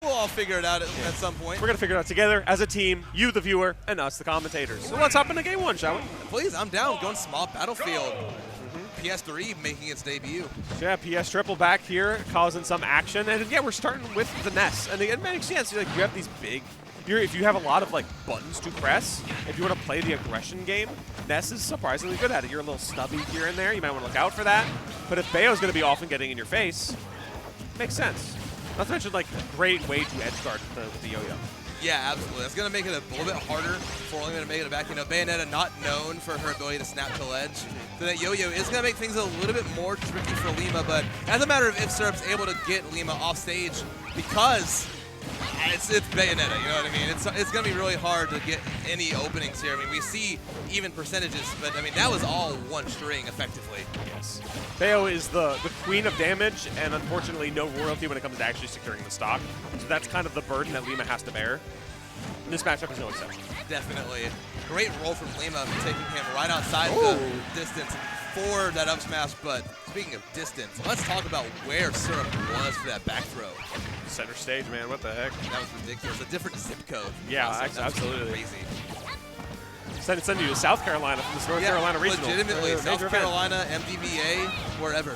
We'll all figure it out at some point. We're going to figure it out together as a team, you the viewer, and us the commentators. So let's hop into game one, shall we? Please, I'm down. Going small battlefield. PS3 making its debut. So yeah, PS triple back here, causing some action. And yeah, we're starting with the Ness. And it makes sense. Like, you have these big, if you have a lot of like buttons to press, if you want to play the aggression game, Ness is surprisingly good at it. You're a little stubby here and there. You might want to look out for that. But if Bayo's going to be often getting in your face, makes sense. Not to mention, like, a great way to edge guard with the yo-yo. Yeah, absolutely. That's going to make it a little bit harder for only going to make it back. You know, Bayonetta not known for her ability to snap to ledge. So that yo-yo is going to make things a little bit more tricky for Lima. But as a matter of if Syurp's able to get Lima off stage, because it's Bayonetta, you know what I mean? It's going to be really hard to get any openings here. I mean, we see even percentages, but I mean, that was all one string effectively. Yes. Bayo is the queen of damage, and unfortunately no royalty when it comes to actually securing the stock. So that's kind of the burden that Lima has to bear. And this matchup is no exception. Definitely. Great roll from Lima, taking him right outside the distance for that up smash. But speaking of distance, let's talk about where Syurp was for that back throw. Center stage, man. What the heck? That was ridiculous. A different zip code. Yeah, absolutely. Crazy. Send you to South Carolina from this North Carolina regional. Legitimately, South Carolina, MDBA, wherever.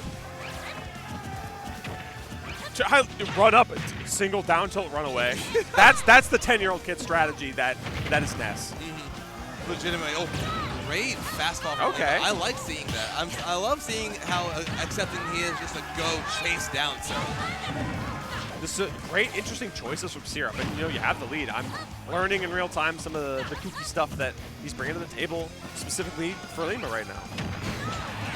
Run up, single down tilt, run away. that's the 10-year-old kid strategy that is Ness. Legitimately. Oh, great fastball. Okay. I like seeing that. I love seeing how accepting he is just to go chase down. So. This is great, interesting choices from Syurp, and you know you have the lead. I'm learning in real time some of the kooky stuff that he's bringing to the table, specifically for Lima right now.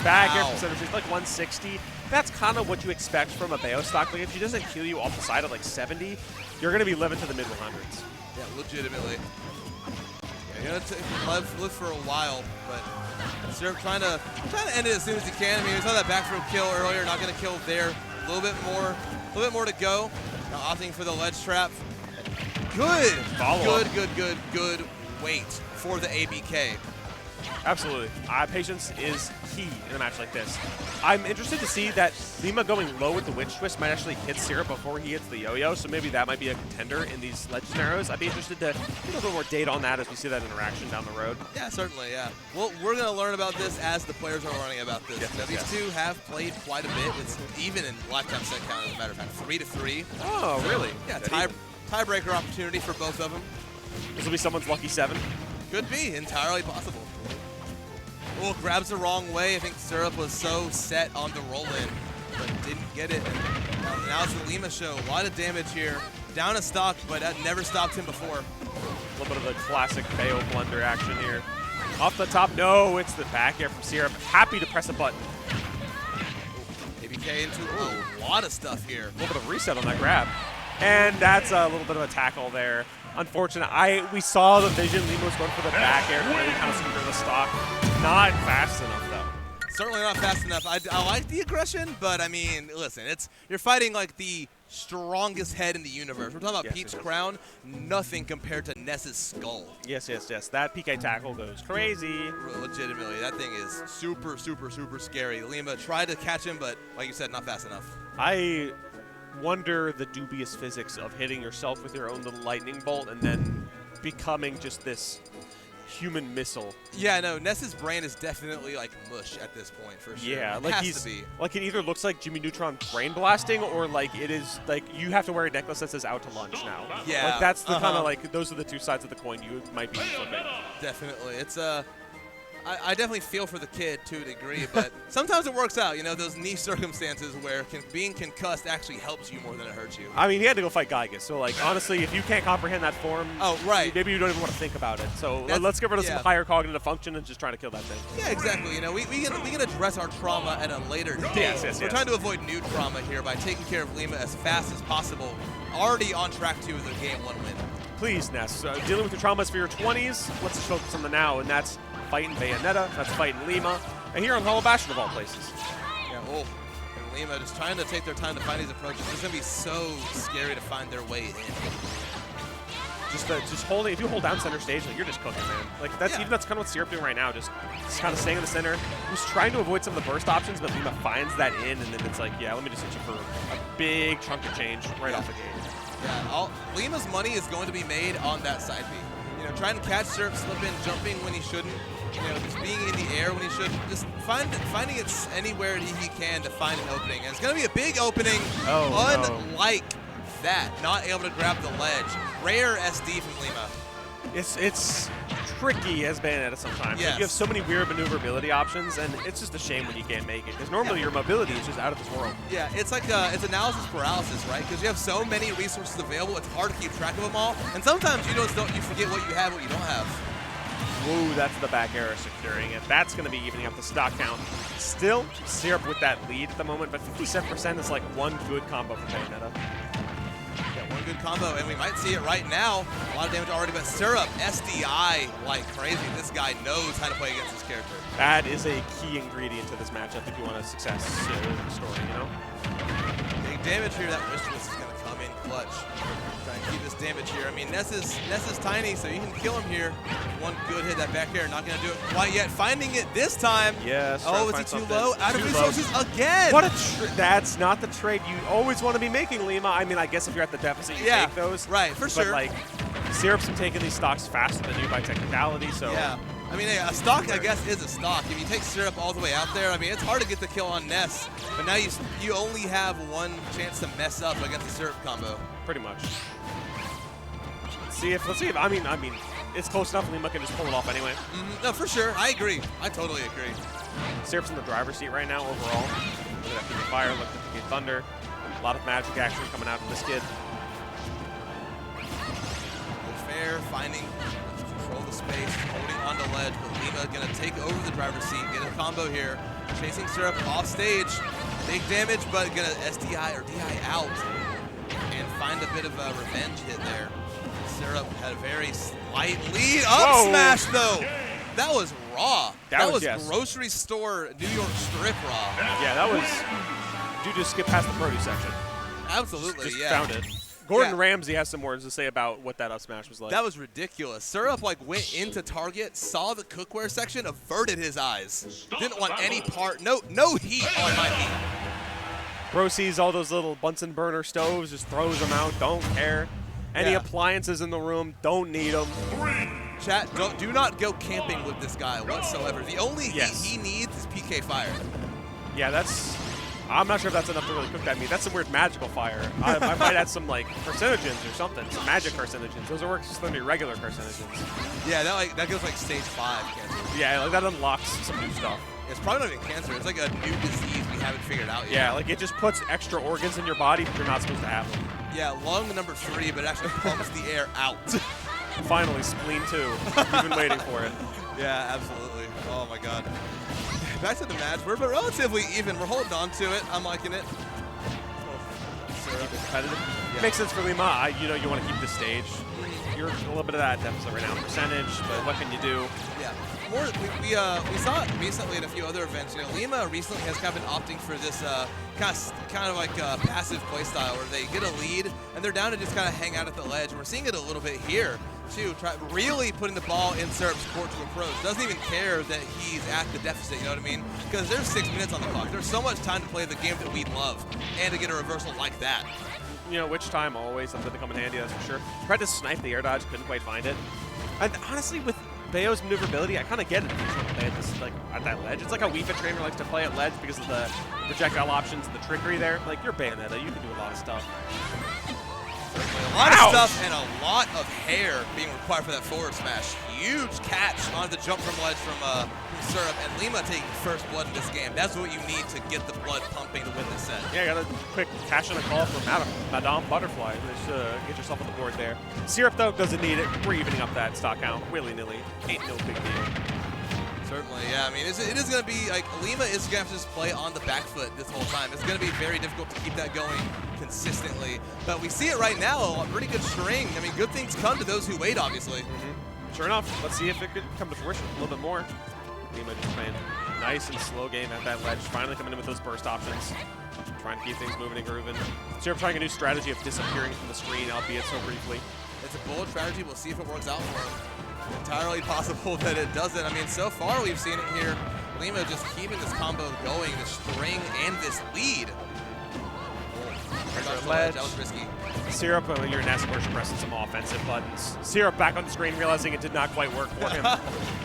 Back air from center stage, like 160. That's kind of what you expect from a Bayo stock. Like if she doesn't kill you off the side at like 70, you're going to be living to the mid-100s. Yeah, legitimately. Yeah, you're going to live for a while, but Syurp trying to end it as soon as he can. I mean, we saw that back throw kill earlier, not going to kill there. A little bit more to go. Now opting for the ledge trap. Good. Good wait for the ABK. Absolutely. Patience is key in a match like this. I'm interested to see that Lima going low with the witch twist might actually hit Syurp before he hits the yo-yo, so maybe that might be a contender in these ledge scenarios. I'd be interested to get a little bit more data on that as we see that interaction down the road. Yeah, certainly, yeah. Well, we're going to learn about this as the players are learning about this. Yes, now, these two have played quite a bit. It's even in lifetime set count, as a matter of fact, 3-3. Oh, so, really? Yeah, tiebreaker opportunity for both of them. This will be someone's lucky 7. Could be, entirely possible. Oh, grabs the wrong way. I think Syurp was so set on the roll-in, but didn't get it. Now it's the Lima show. A lot of damage here. Down a stock, but that never stopped him before. A little bit of the classic Bayo blunder action here. Off the top, no, it's the back air from Syurp. Happy to press a button. ABK into a lot of stuff here. A little bit of reset on that grab. And that's a little bit of a tackle there. Unfortunate. We saw the vision. Lima was going for the back air, really kind of secure the stock. Not fast enough, though. Certainly not fast enough. I like the aggression, but I mean, listen, you're fighting like the strongest head in the universe. We're talking about Pete's crown, nothing compared to Ness's skull. Yes. That PK tackle goes crazy. Legitimately, that thing is super scary. Lima tried to catch him, but like you said, not fast enough. I wonder the dubious physics of hitting yourself with your own little lightning bolt and then becoming just this human missile. Yeah, no, Ness's brain is definitely like mush at this point for sure. Yeah, like has to be. Like it either looks like Jimmy Neutron brain blasting or like it is like you have to wear a necklace that says out to lunch now. Yeah. Like that's the kind of like those are the two sides of the coin you might be flipping. Definitely. It's I definitely feel for the kid to a degree, but sometimes it works out. You know, those niche circumstances where being concussed actually helps you more than it hurts you. I mean, he had to go fight Geigus, so like honestly, if you can't comprehend that form, maybe you don't even want to think about it. So let's get rid of some higher cognitive function and just try to kill that thing. Yeah, exactly. You know, we can address our trauma at a later date. Yes. We're trying to avoid new trauma here by taking care of Lima as fast as possible. Already on track to the game 1 win. Please, Ness. Dealing with your traumas for your 20s, let's just focus on the now, and that's fighting Bayonetta, that's fighting Lima, and here on Hollow Bastion of all places. Yeah, and Lima just trying to take their time to find these approaches. It's going to be so scary to find their way in. Just holding, if you hold down center stage, like, you're just cooking, man. Like that's kind of what Syurp doing right now, just kind of staying in the center. He's trying to avoid some of the burst options, but Lima finds that in, and then it's like, yeah, let me just hit you for a big chunk of change right off the gate. Yeah, Lima's money is going to be made on that side B. You know, trying to catch Syurp slipping, jumping when he shouldn't. You know, just being in the air when he shouldn't. Just finding it anywhere he can to find an opening. And it's going to be a big opening, unlike that. Not able to grab the ledge. Rare SD from Lima. It's tricky as Bayonetta sometimes. Yes. Like you have so many weird maneuverability options, and it's just a shame when you can't make it. Because normally your mobility is just out of this world. Yeah, it's like it's analysis paralysis, right? Because you have so many resources available, it's hard to keep track of them all. And sometimes you forget what you have, what you don't have. Whoa, that's the back arrow securing it. That's going to be evening up the stock count. Still, Syurp with that lead at the moment, but 57% is like one good combo for Bayonetta. One good combo, and we might see it right now. A lot of damage already, but Syurp, SDI like crazy. This guy knows how to play against his character. That is a key ingredient to this matchup if you want a success story, you know? Big damage here. That wish is going to come in clutch. Try and keep this damage here. I mean, Ness is tiny, so you can kill him here. One good hit, that back air, not going to do it quite yet. Finding it this time. Yes. Oh, is he too low? Out of resources again. What a that's not the trade you always want to be making, Lima. I mean, I guess if you're at the deficit, you take those. Right, for sure. But like, Syrup's been taking these stocks faster than you by technicality, so. Yeah. I mean, a stock, I guess, is a stock. If you take Syurp all the way out there, I mean, it's hard to get the kill on Ness, but now you only have one chance to mess up against the Syurp combo. Pretty much. Let's see if I mean, it's close enough. Lima can just pull it off anyway. No, for sure. I agree. I totally agree. Syrup's in the driver's seat right now overall. Look at that PK Fire, look at the PK Thunder. A lot of magic action coming out of this kid. Fair, finding control the space, holding on the ledge, but Lima gonna take over the driver's seat, get a combo here, chasing Syurp off stage, big damage, but gonna SDI or DI out, and find a bit of a revenge hit there. Syurp had a very slight lead. Up smash though! That was raw. That was grocery store New York strip raw. Yeah, that was, dude just skipped past the produce section. Absolutely, just yeah. Found it. Gordon Ramsay has some words to say about what that up smash was like. That was ridiculous. Syurp like went into target, saw the cookware section, averted his eyes. Didn't want any part, no heat on my heat. Bro sees all those little Bunsen burner stoves, just throws them out, don't care. Any appliances in the room, don't need them. Chat, do not go camping with this guy whatsoever. The only heat he needs is PK Fire. Yeah, I'm not sure if that's enough to really cook that meat. That's some weird magical fire. I might add some like carcinogens or something, some magic carcinogens. Those are works just under regular carcinogens. Yeah, that goes like stage 5 cancer. Yeah, like that unlocks some new stuff. It's probably not even cancer. It's like a new disease we haven't figured out yet. Yeah, like it just puts extra organs in your body, but you're not supposed to have them. Yeah, lung number 3, but it actually pumps the air out. Finally, spleen 2. You've been waiting for it. Yeah, absolutely. Oh my God. Back to the match. We're relatively even. We're holding on to it. I'm liking it. Competitive. Yeah. Makes sense for Lima. You know, you want to keep the stage. You're a little bit of that deficit right now in percentage, but what can you do? Yeah. We saw it recently at a few other events. You know, Lima recently has kind of been opting for this kind of like passive play style where they get a lead and they're down to just kind of hang out at the ledge. And we're seeing it a little bit here too. Really putting the ball in Syrup's court to approach. Doesn't even care that he's at the deficit. You know what I mean? Because there's 6 minutes on the clock. There's so much time to play the game that we love, and to get a reversal like that. You know, which time always something to come in handy. That's for sure. Tried to snipe the air dodge, couldn't quite find it. And honestly, with Bayo's maneuverability, I kind of get it if you want to play at this, like, at that ledge. It's like how Wii Fit Trainer likes to play at ledge because of the projectile options and the trickery there. Like, you're Bayonetta, you can do a lot of stuff. A lot of stuff and a lot of hair being required for that forward smash. Huge catch on the jump from ledge from Syurp, and Lima taking first blood in this game. That's what you need to get the blood pumping to win this set. Yeah, got a quick cash on a call from Madame Butterfly. Just get yourself on the board there. Syurp, though, doesn't need it. We're evening up that stock count willy-nilly. Ain't no big deal. Certainly, yeah. I mean, it is going to be, like, Lima is going to have to just play on the back foot this whole time. It's going to be very difficult to keep that going consistently. But we see it right now, a pretty good string. I mean, good things come to those who wait, obviously. Sure enough, let's see if it could come to fruition a little bit more. Lima just playing nice and slow game at that ledge, finally coming in with those burst options. Trying to keep things moving and grooving. Syurp trying a new strategy of disappearing from the screen, albeit so briefly. It's a bold strategy. We'll see if it works out for him. Entirely possible that it doesn't. I mean, so far we've seen it here. Lima just keeping this combo going, this string and this lead. That was risky. Syurp, your Ness was pressing some offensive buttons. Syurp back on the screen, realizing it did not quite work for him.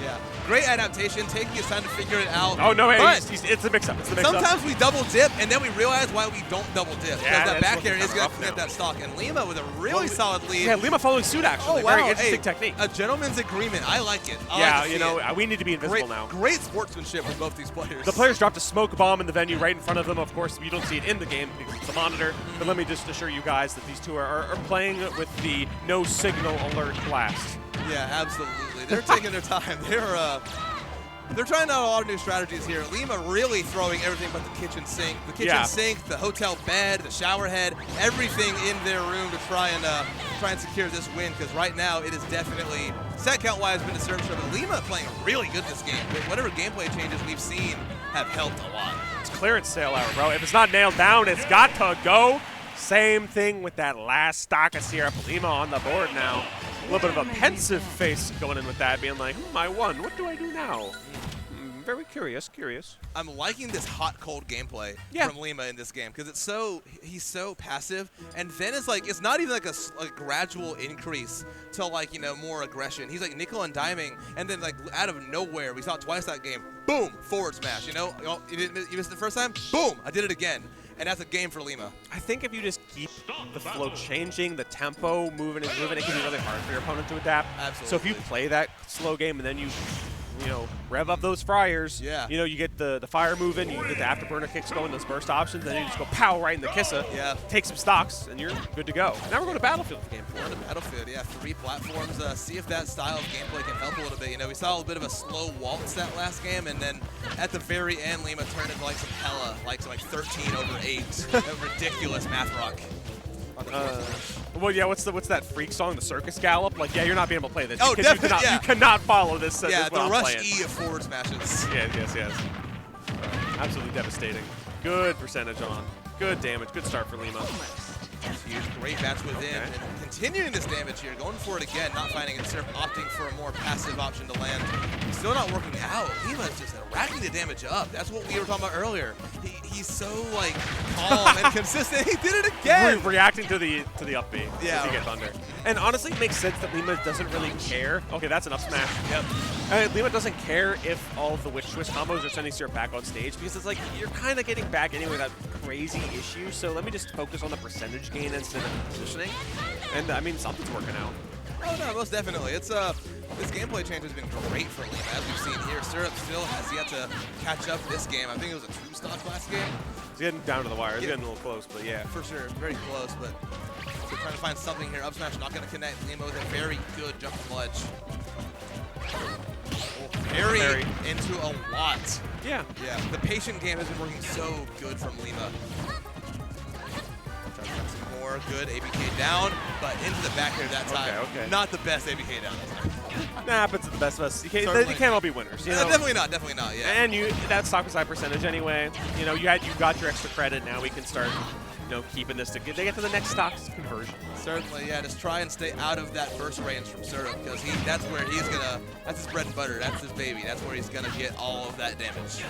Yeah, great adaptation, taking his time to figure it out. Oh, no, hey, but it's the mix-up. It's the mix-up. sometimes we double dip, and then we realize why we don't double dip. Because Yeah, that that's back air is going to rough clean up now. that stock. And Lima with a really solid lead. Yeah, Lima following suit, actually. Oh, wow. Very interesting Hey, technique. A gentleman's agreement. I like it. I Yeah, like to see you know, it. we need to be invisible Great, now. great sportsmanship with both these players. The players dropped a smoke bomb in the venue right in front of them. Of course, you don't see it in the game because it's a monitor. But let me just assure you guys that these two are playing with the no signal alert blast. Yeah, absolutely. They're taking their time. They're trying out a lot of new strategies here. Lima really throwing everything but the kitchen sink. The kitchen sink, the hotel bed, the shower head, everything in their room to try and secure this win, because right now it is definitely, set count-wise, been a service show, but Lima playing really good this game. Whatever gameplay changes we've seen have helped a lot. It's clearance sale hour, bro. If it's not nailed down, it's got to go. Same thing with that last stock of Syurp. Lima on the board now. A little bit of a pensive face going in with that, being like, I won. What do I do now? Very curious. I'm liking this hot-cold gameplay from Lima in this game, because he's so passive, and then it's not even like a gradual increase to more aggression. He's like nickel and diming, and then out of nowhere, we saw it twice that game, boom, forward smash. You missed the first time, boom, I did it again. And that's a game for Lima. I think if you just keep the flow changing, the tempo moving, it can be really hard for your opponent to adapt. Absolutely. So if you play that slow game and then you rev up those fryers, you get the fire moving, you get the afterburner kicks going, those burst options, then you just go pow right in the kissa, take some stocks, and you're good to go. Now we're going to Battlefield for game 4. We're going to Battlefield, 3 platforms. See if that style of gameplay can help a little bit. We saw a bit of a slow waltz that last game, and then at the very end, Lima turned into some hella, some 13 over 8. A ridiculous math rock. Well, yeah, what's that freak song, the Circus Gallop? You're not being able to play this. Oh, because definitely, you cannot follow this. Yeah, this the rush E of forward smashes. Yes. Absolutely devastating. Good percentage on. Good damage. Good start for Lima. Huge, great match within. Okay. And continuing this damage here, going for it again, not finding it, Syurp opting for a more passive option to land. Still not working out. Lima's just racking the damage up. That's what we were talking about earlier. He's so calm and consistent. He did it again. Reacting to the up B. Yeah. He gets under. And honestly, it makes sense that Lima doesn't really care. Okay, that's an up smash. Yep. Lima doesn't care if all of the witch twist combos are sending Syurp back on stage, because it's you're kind of getting back anyway without crazy issue. So let me just focus on the percentage gain instead of positioning. And I mean, something's working out. Oh no, most definitely. It's this gameplay change has been great for Lima, as we've seen here. Syurp still has yet to catch up this game. I think it was a 2-stock last game. He's getting down to the wire. He's getting a little close, but yeah. For sure, very close, but so trying to find something here. Up smash not going to connect. Lima with a very good jump from ledge. Parry into a lot. Yeah. Yeah, the patient game has been working so good from Lima. Trying to find some more good ABK down, but into the back there that time. Okay. Not the best ABK down. Nah, but it's the best of us. You can't all be winners. You know? Definitely not, yeah. And that's stock side percentage anyway. You got your extra credit. Now we can start, keeping this to get to the next stock conversion. Certainly, yeah. Just try and stay out of that burst range from Syurp, because that's where he's gonna. That's his bread and butter. That's his baby. That's where he's gonna get all of that damage.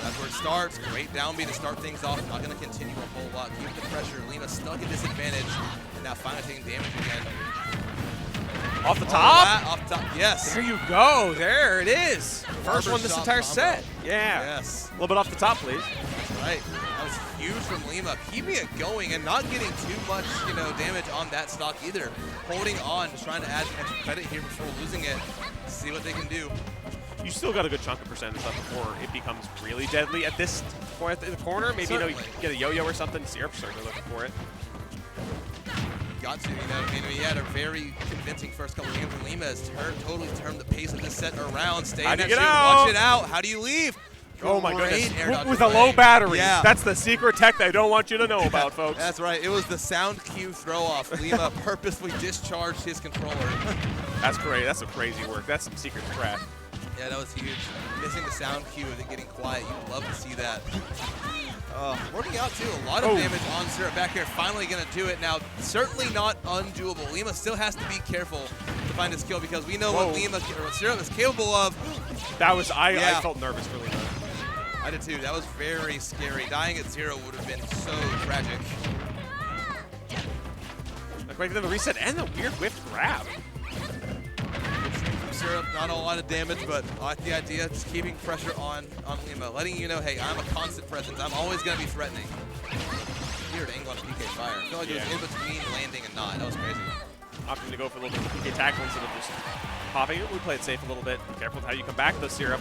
That's where it starts. Great down B to start things off. Not going to continue a whole lot. Keep the pressure. Lima stuck at disadvantage. And now finally taking damage again. Off the top? Off the top, yes. There you go. There it is. First one this entire combo. set. Yeah. Yes. A little bit off the top, please. That's right. That was huge from Lima. Keeping it going and not getting too much, damage on that stock either. Holding on, just trying to add some extra credit here before losing it. See what they can do. You still got a good chunk of percentage left before it becomes really deadly. At this point in the corner, maybe you get a yo-yo or something. Syurp certainly looking for it. Got to, he had a very convincing first couple of games, and Lima has totally turned the pace of this set around. Stay in that shoot, watch it out. How do you leave? Oh my goodness, with a a low battery. Yeah. That's the secret tech they don't want you to know about, folks. That's right. It was the sound cue throw-off. Lima purposely discharged his controller. That's great. That's some crazy work. That's some secret crap. Yeah, that was huge. Missing the sound cue and then getting quiet. You'd love to see that. Working out, too. A lot of damage on Syurp back here. Finally going to do it. Now, certainly not undoable. Lima still has to be careful to find his kill, because we know what Syurp is capable of. That was, I felt nervous for Lima. I did too. That was very scary. Dying at 0 would have been so tragic. Like right to the reset and the weird whiffed grab. From Syurp, not a lot of damage, but I like the idea. Just keeping pressure on Lima, letting you know, hey, I'm a constant presence. I'm always going to be threatening. Weird angle on a PK fire. I feel like it was in between landing and not. That was crazy. Opting to go for a little bit of PK tackle instead of just popping it. We played safe a little bit. Be careful with how you come back though, Syurp.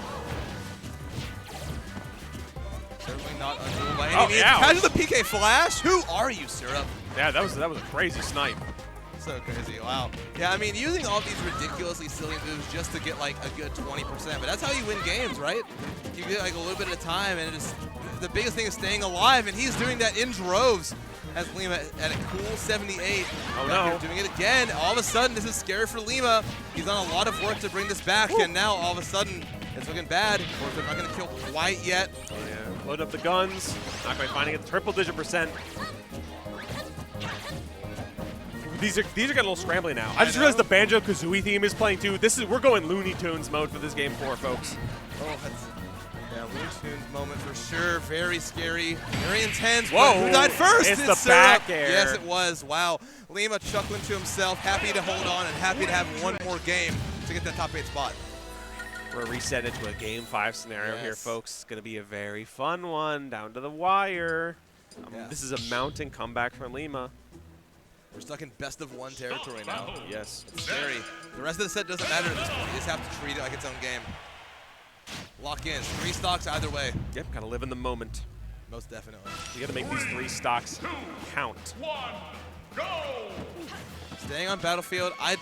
Certainly not undoable by any means. Catches the PK flash. Who are you, Syurp? Yeah, that was a crazy snipe. So crazy, wow. Yeah, I mean, using all these ridiculously silly moves just to get like a good 20%, but that's how you win games, right? You get like a little bit at a time, and it's the biggest thing is staying alive, and he's doing that in droves as Lima at a cool 78. Oh no. Doing it again. All of a sudden, this is scary for Lima. He's done a lot of work to bring this back, and now all of a sudden, it's looking bad. Or they're not going to kill quite yet. Yeah, load up the guns. Not quite finding it. Triple-digit %. These are getting a little scrambly now. I just realized the Banjo-Kazooie theme is playing too. We're going Looney Tunes mode for this game 4, folks. Oh, yeah, Looney Tunes moment for sure. Very scary, very intense. Whoa! Who died first? It's the back air. Yes, it was. Wow. Lima chuckling to himself, happy to hold on and happy to have one more game to get that top 8 spot. We're resetting it to a Game 5 scenario here, Yes. folks. It's going to be a very fun one, down to the wire. Yes. This is a mounting comeback for Lima. We're stuck in best of 1 territory now. Yes. It's scary. The rest of the set doesn't matter at this point. You just have to treat it like its own game. Lock in. 3 stocks either way. Yep, gotta live in the moment. Most definitely. You gotta make these 3 stocks count. Staying on Battlefield, I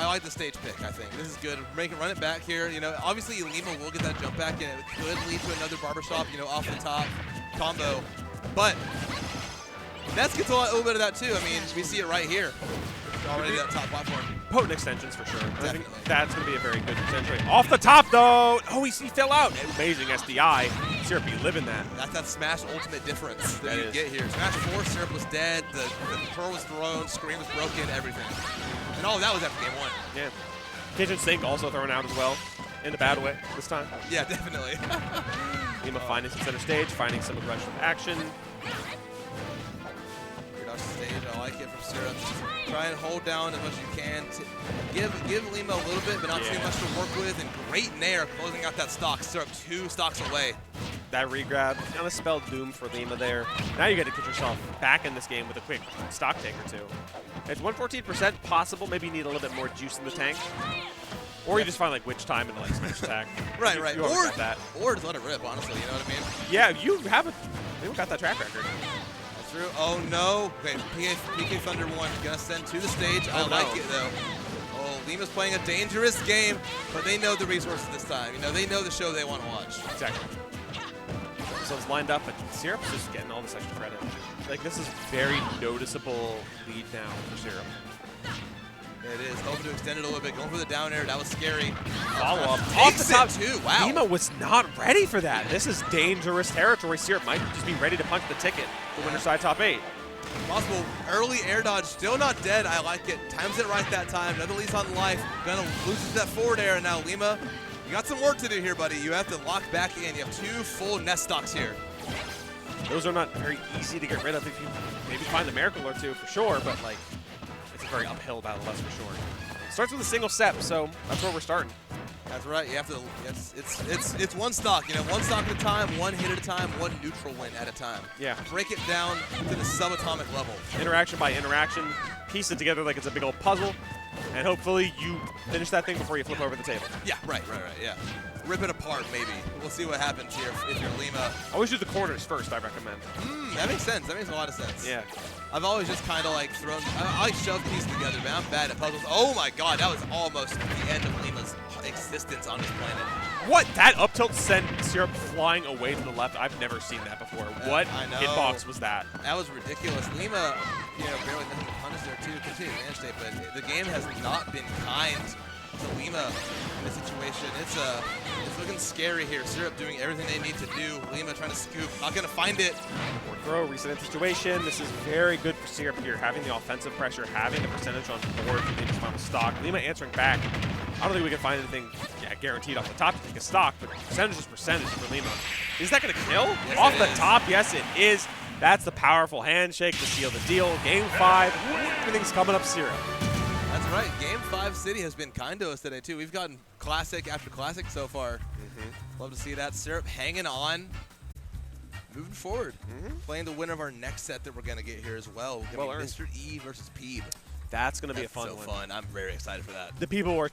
like the stage pick, I think. This is good. Run it back here. You know, obviously Lima will get that jump back, and it could lead to another barbershop, you know, off the top combo. But Ness gets a little bit of that too. I mean, we see it right here. Already that top platform. Potent extensions for sure. Definitely. I think that's going to be a very good extension. Off the top though. Oh, he fell out. Amazing SDI. Syurp, you live in that. That's that Smash ultimate difference that you is. get here. Smash 4, Syurp was dead, the pearl was thrown, screen was broken, everything. And all of that was after game 1. Yeah. Kitchen sink also thrown out as well. In a bad way this time. Yeah, definitely. Lima finding some center stage, finding some aggressive action. Stage, I like it from Syurp. Just try and hold down as much as you can. Give Lima a little bit, but not too much to work with. And great nair closing out that stock. Syurp 2 stocks away. That regrab kind of spelled doom for Lima there. Now you got to get yourself back in this game with a quick stock take or 2. It's 114% possible. Maybe you need a little bit more juice in the tank. Or you just find like witch time and like smash attack. Right. You always got that. Or just let it rip, honestly, you know what I mean? Yeah, you got that track record. Through. Oh no. Okay, PK Thunder 1 gonna send to the stage. I like it though. Oh, Lima's playing a dangerous game, but they know the resources this time. You know, they know the show they want to watch. Exactly. So it's lined up, but Syrup's just getting all this extra credit. Like this is very noticeable lead now for Syurp. It is. Hoping to extend it a little bit. Going for the down air. That was scary. Follow up. Off the top too. Wow. Lima was not ready for that. This is dangerous territory. Syurp might just be ready to punch the ticket for winner side top 8. Possible early air dodge. Still not dead. I like it. Times it right that time. Another lease on life. Gonna lose that forward air. And now Lima, you got some work to do here, buddy. You have to lock back in. You have 2 full Ness stocks here. Those are not very easy to get rid of if you maybe find a miracle or 2 for sure, but like it's a very uphill battle, that's for sure. Starts with a single step, so that's where we're starting. That's right. You have to. It's 1 stock. You know, 1 stock at a time, 1 hit at a time, 1 neutral win at a time. Yeah. Break it down to the subatomic level. Interaction by interaction, piece it together like it's a big old puzzle, and hopefully you finish that thing before you flip over the table. Yeah. Right. Yeah. Rip it apart, maybe. We'll see what happens here if you're Lima. Always do the corners first, I recommend. That makes sense. That makes a lot of sense. Yeah. I've always just kind of like thrown. I like shove pieces together, man. I'm bad at puzzles. Oh my god, that was almost the end of Lima's existence on this planet. What? That up tilt sent Syurp flying away to the left. I've never seen that before. What hitbox was that? That was ridiculous. Lima, you know, barely nothing to punish there too. Continue to manage state, but the game has not been kind to Lima in this situation. It's looking scary here. Syurp doing everything they need to do. Lima trying to scoop, not gonna find it. Or throw, reset situation. This is very good for Syurp here, having the offensive pressure, having the percentage on board for the final stock. Lima answering back. I don't think we can find anything guaranteed off the top to take a stock, but percentage is percentage for Lima. Is that going to kill? Yes, Off the is. top, yes, it is. That's the powerful handshake to seal the deal. Game 5, everything's coming up Syurp. That's right. Game 5 City has been kind to us today, too. We've gotten classic after classic so far. Love to see that. Syurp hanging on, moving forward. Playing the winner of our next set that we're going to get here as well. We're going to be Mr. E versus Peeb. That's going to be a That's fun so one. fun. I'm very excited for that. The people were